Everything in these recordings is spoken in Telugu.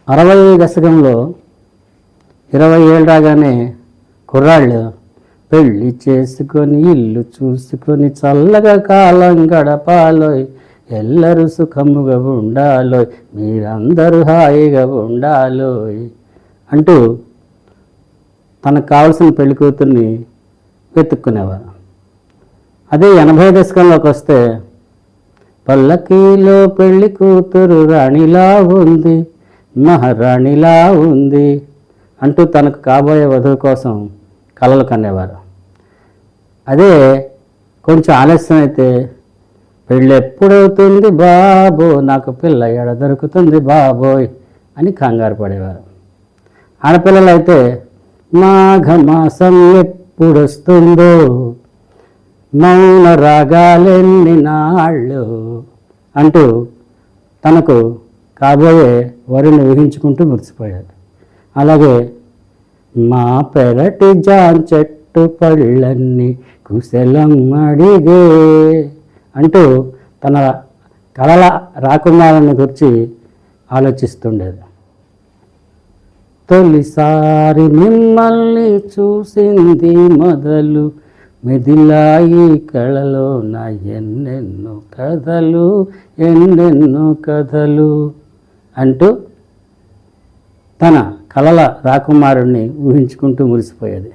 60 దశకంలో 20 ఏళ్ళు రాగానే కుర్రాళ్ళు పెళ్ళి చేసుకొని ఇల్లు చూసుకొని చల్లగా కాలం గడపాలోయ్, ఎల్లరూ సుఖముగా ఉండాలోయ్, మీరందరూ హాయిగా ఉండాలోయ్ అంటూ తనకు కావలసిన పెళ్లి కూతుర్ని వెతుక్కునేవారు. అదే 80 దశకంలోకి వస్తే పల్లకీలో పెళ్లి కూతురు రాణిలా ఉంది, మహారాణిలా ఉంది అంటూ తనకు కాబోయే వధువు కోసం కలలు కనేవారు. అదే కొంచెం ఆలస్యం అయితే పెళ్ళి ఎప్పుడవుతుంది బాబో, నాకు పిల్ల ఎడ దొరుకుతుంది బాబోయ్ అని కంగారు పడేవారు. ఆడపిల్లలు అయితే మాఘమాసం ఎప్పుడొస్తుందో, మౌన రాగాలెన్ని నాళ్ళు అంటూ తనకు కాబోయే వరిని ఊహించుకుంటూ మురిసిపోయాడు. అలాగే మా పెరటి జాన్ చెట్టు పళ్ళన్నీ కుశలం అడిగే అంటూ తన కలల రాకుమారుని గురించి ఆలోచిస్తుండేది. తొలిసారి మిమ్మల్ని చూసింది మొదలు, మెదిలాయి కళలో నా ఎన్నెన్నో కథలు, ఎన్నెన్నో కథలు అంటూ తన కలల రాకుమారుణ్ణి ఊహించుకుంటూ మురిసిపోయేది.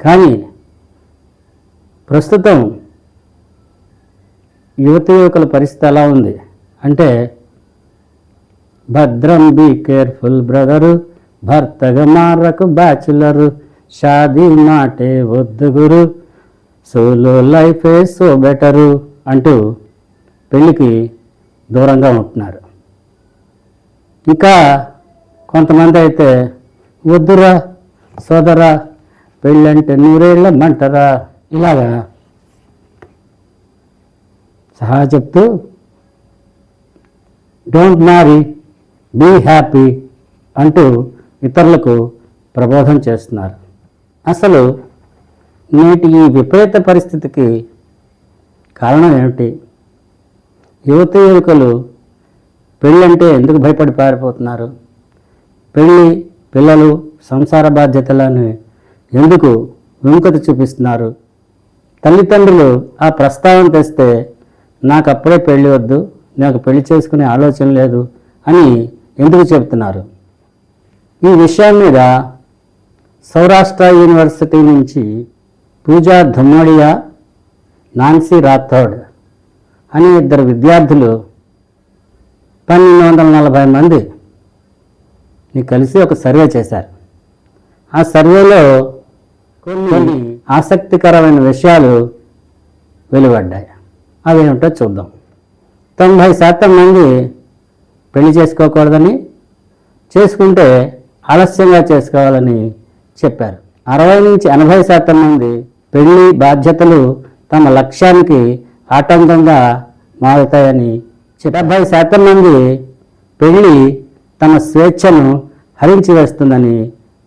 కానీ ప్రస్తుతం యువకుల పరిస్థితి ఎలా ఉంది అంటే, భద్రం బీ కేర్ఫుల్ బ్రదరు, భర్తగా మారకు బ్యాచులరు, షాదీ మాటే వద్దు గురు, సోలో లైఫే సో బెటరు అంటూ పెళ్ళికి దూరంగా ఉంటున్నారు. ఇంకా కొంతమంది అయితే వద్దురా సోదరా పెళ్ళంటే 100 ఏళ్ళ మంటరా ఇలాగా సహా చెప్తూ డోంట్ మ్యారీ బీ హ్యాపీ అంటూ ఇతరులకు ప్రబోధం చేస్తున్నారు. అసలు నేటి ఈ విపరీత పరిస్థితికి కారణం ఏమిటి? యువకులు పెళ్ళంటే ఎందుకు భయపడి పారిపోతున్నారు? పెళ్ళి, పిల్లలు, సంసార బాధ్యతలను ఎందుకు విముఖత చూపిస్తున్నారు? తల్లిదండ్రులు ఆ ప్రస్తావన తెస్తే నాకు అప్పుడే పెళ్ళి వద్దు, నాకు పెళ్లి చేసుకునే ఆలోచన లేదు అని ఎందుకు చెబుతున్నారు? ఈ విషయం మీద సౌరాష్ట్ర యూనివర్సిటీ నుంచి పూజా ధుమ్మడియా, నాన్సీ రాథోడ్ అనే 2 విద్యార్థులు 1240 మంది కలిసి ఒక సర్వే చేశారు. ఆ సర్వేలో కొన్ని ఆసక్తికరమైన విషయాలు వెలువడ్డాయి. అవేమిటో చూద్దాం. 90% మంది పెళ్లి చేసుకోకూడదని, చేసుకుంటే ఆలస్యంగా చేసుకోవాలని చెప్పారు. 60 నుంచి 80% మంది పెళ్లి బాధ్యతలు తమ లక్ష్యానికి ఆటంకంగా మారుతాయని, 70% మంది పెళ్లి తమ స్వేచ్ఛను హరించి వేస్తుందని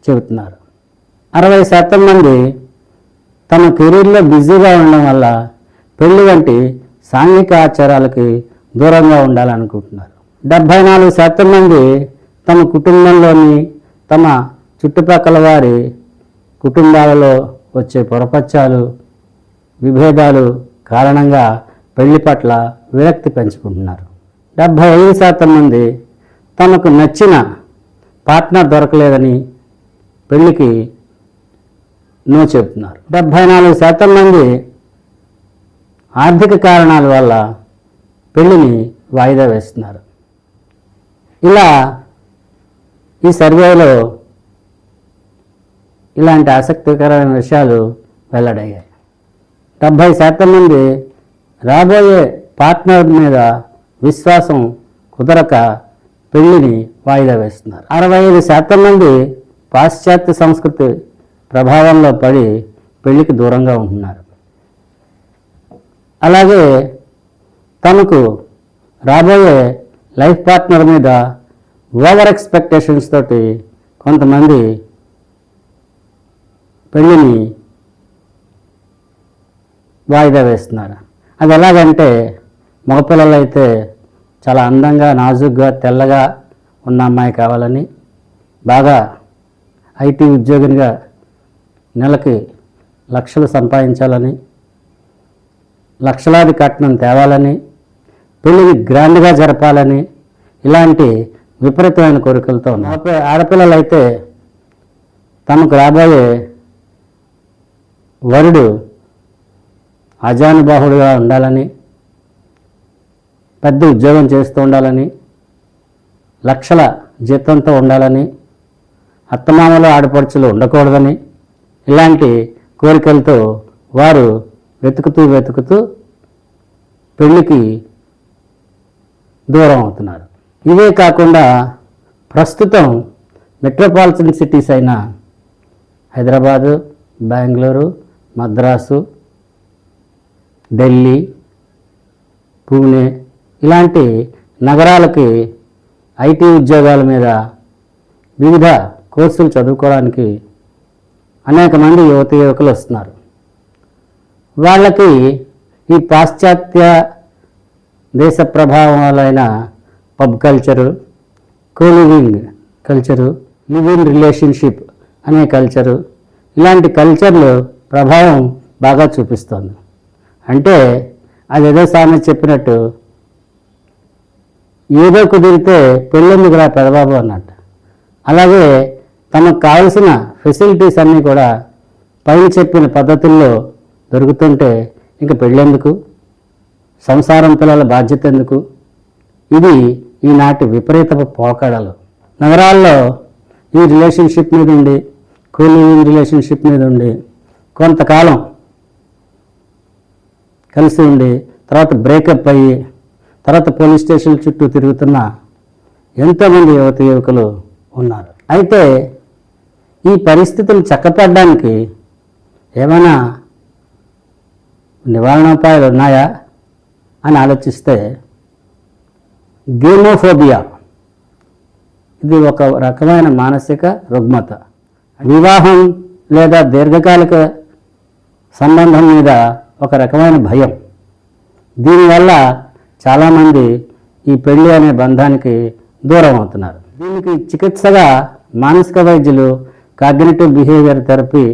చెబుతున్నారు. 60% మంది తమ కెరీర్లో బిజీగా ఉండడం వల్ల పెళ్లి వంటి సాంఘిక ఆచారాలకి దూరంగా ఉండాలనుకుంటున్నారు. 74% మంది తమ కుటుంబంలోని, తమ చుట్టుపక్కల వారి కుటుంబాలలో వచ్చే పొరపచ్చాలు, విభేదాలు కారణంగా పెళ్లి పట్ల విరక్తి పెంచుకుంటున్నారు. 75% మంది తమకు నచ్చిన పార్ట్నర్ దొరకలేదని పెళ్లికి నో చెబుతున్నారు. 74% మంది ఆర్థిక కారణాల వల్ల పెళ్లిని వాయిదా వేస్తున్నారు. ఇలా ఈ సర్వేలో ఇలాంటి ఆసక్తికరమైన విషయాలు వెల్లడయ్యాయి. 70% మంది రాబోయే పార్ట్నర్ మీద విశ్వాసం కుదరక పెళ్లిని వాయిదా వేస్తున్నారు. 65% మంది పాశ్చాత్య సంస్కృతి ప్రభావంలో పడి పెళ్లికి దూరంగా ఉంటున్నారు. అలాగే తమకు రాబోయే లైఫ్ పార్ట్నర్ మీద ఓవర్ ఎక్స్పెక్టేషన్స్ తోటి కొంతమంది పెళ్ళిని వాయిదా వేస్తున్నారు. అది ఎలాగంటే, మగపిల్లలు అయితే చాలా అందంగా, నాజుగ్గా, తెల్లగా ఉన్న అమ్మాయి కావాలని, బాగా ఐటీ ఉద్యోగినిగా నెలకి లక్షలు సంపాదించాలని, లక్షలాది కట్నం తేవాలని, పెళ్ళిని గ్రాండ్గా జరపాలని, ఇలాంటి విపరీతమైన కోరికలతో ఉన్నారు. ఆడపిల్లలు అయితే తమకు రాబోయే వరుడు అజానుబాహుడుగా ఉండాలని, పెద్ద ఉద్యోగం చేస్తూ ఉండాలని, లక్షల జీతంతో ఉండాలని, అత్తమామలు ఆడపడుచులు ఉండకూడదని, ఇలాంటి కోరికలతో వారు వెతుకుతూ పెళ్ళికి దూరం అవుతున్నారు. ఇవే కాకుండా ప్రస్తుతం మెట్రోపాలిటన్ సిటీస్ అయిన హైదరాబాదు, బెంగళూరు, మద్రాసు, ఢిల్లీ, పూణే ఇలాంటి నగరాలకి ఐటీ ఉద్యోగాల మీద వివిధ కోర్సులు చదువుకోవడానికి అనేక మంది యువకులు వస్తున్నారు. వాళ్ళకి ఈ పాశ్చాత్య దేశ ప్రభావాలైన pub culture, coliving culture, live in relationship అనే కల్చరు, ఇలాంటి కల్చర్లు ప్రభావం బాగా చూపిస్తుంది. అంటే అదేదో సామెత చెప్పినట్టు ఏదో కుదిరితే పెళ్ళెందుకురా పెదబాబు అన్నట్టు. అలాగే తమకు కావలసిన ఫెసిలిటీస్ అన్నీ కూడా పైన చెప్పిన పద్ధతుల్లో దొరుకుతుంటే ఇంక పెళ్ళెందుకు, సంసారం పిల్లల బాధ్యత ఎందుకు? ఇది ఈనాటి విపరీతపు పోకడలు. నగరాల్లో ఈ రిలేషన్షిప్ మీద ఉండి, కూలింగ్ రిలేషన్షిప్ మీద ఉండి కొంతకాలం కలిసి ఉండి తర్వాత బ్రేకప్ అయ్యి తర్వాత పోలీస్ స్టేషన్ల చుట్టూ తిరుగుతున్న ఎంతోమంది యువకులు ఉన్నారు. అయితే ఈ పరిస్థితులు చక్కపడడానికి ఏమైనా నివారణోపాయాలు ఉన్నాయా అని ఆలోచిస్తే గేమోఫోబియా ఇది ఒక రకమైన మానసిక రుగ్మత. వివాహం లేదా దీర్ఘకాలిక సంబంధం మీద ఒక రకమైన భయం. దీనివల్ల చాలామంది ఈ పెళ్ళి అనే బంధానికి దూరం అవుతున్నారు. దీనికి చికిత్సగా మానసిక వైద్యులు cognitive behaviour therapy,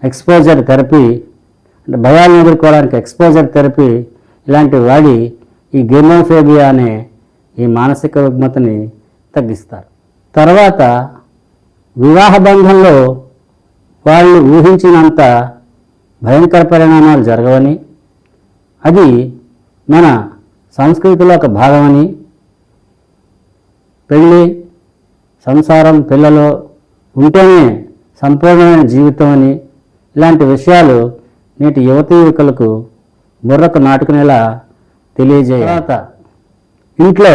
exposure therapy, అంటే భయాలను ఎదుర్కోవడానికి ఎక్స్పోజర్ థెరపీ ఇలాంటివి వాడి ఈ గేమోఫోబియా అనే ఈ మానసిక రుగ్మతని తగ్గిస్తారు. తర్వాత వివాహ బంధంలో వాళ్ళు ఊహించినంత భయంకర పరిణామాలు జరగవని, అది మన సంస్కృతిలో ఒక భాగమని, పెళ్ళి, సంసారం, పిల్లలు ఉంటేనే సంపూర్ణమైన జీవితం అని, ఇలాంటి విషయాలు నేటి యువకులకు బుర్రకు నాటుకునేలా తెలియజేయాలి. తర్వాత ఇంట్లో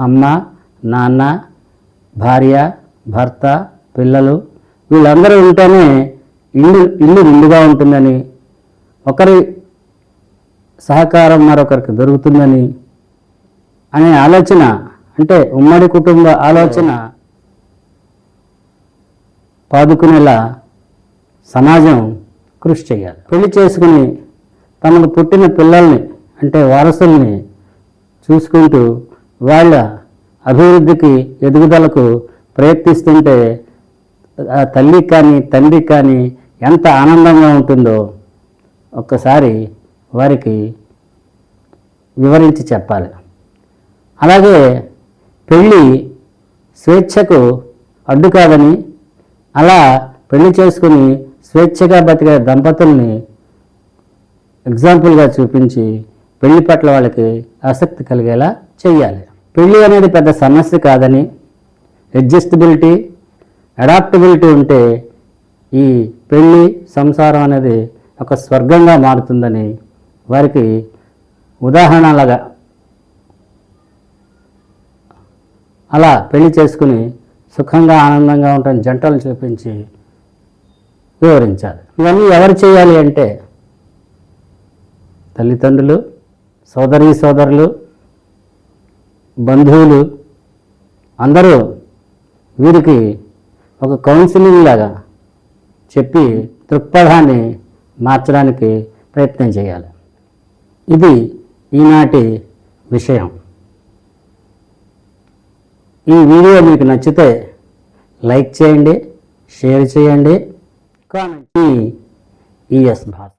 అమ్మ, నాన్న, భార్య, భర్త, పిల్లలు వీళ్ళందరూ ఉంటేనే ఇల్లు నిండుగా ఉంటుందని, ఒకరి సహకారం మరొకరికి దొరుకుతుందని అనే ఆలోచన, అంటే ఉమ్మడి కుటుంబ ఆలోచన పాదుకునేలా సమాజం కృషి చేయాలి. పెళ్లి చేసుకుని తమకు పుట్టిన పిల్లల్ని అంటే వారసుల్ని చూసుకుంటూ వాళ్ళ అభివృద్ధికి, ఎదుగుదలకు ప్రయత్నిస్తుంటే ఆ తల్లికి కానీ తండ్రికి కానీ ఎంత ఆనందంగా ఉంటుందో ఒక్కసారి వారికి వివరించి చెప్పాలి. అలాగే పెళ్ళి స్వేచ్ఛకు అడ్డు కాదని, అలా పెళ్లి చేసుకుని స్వేచ్ఛగా బతికే దంపతుల్ని ఎగ్జాంపుల్గా చూపించి పెళ్లి పట్ల వాళ్ళకి ఆసక్తి కలిగేలా చేయాలి. పెళ్ళి అనేది పెద్ద సమస్య కాదని, అడ్జస్టబిలిటీ, అడాప్టబిలిటీ ఉంటే ఈ పెళ్ళి, సంసారం అనేది ఒక స్వర్గంగా మారుతుందని వారికి ఉదాహరణలాగా అలా పెళ్లి చేసుకుని సుఖంగా ఆనందంగా ఉంటాని జంటలు చూపించి వివరించాలి. ఇవన్నీ ఎవరు చేయాలి అంటే తల్లిదండ్రులు, సోదరులు, బంధువులు అందరూ వీరికి ఒక కౌన్సిలింగ్ లాగా చెప్పి దృక్పథాన్ని మార్చడానికి ప్రయత్నం చేయాలి. ఇది ఈనాటి విషయం. ఈ వీడియో మీకు నచ్చితే లైక్ చేయండి, షేర్ చేయండి, కామెంట్. ఈఎస్ భాస్కర్.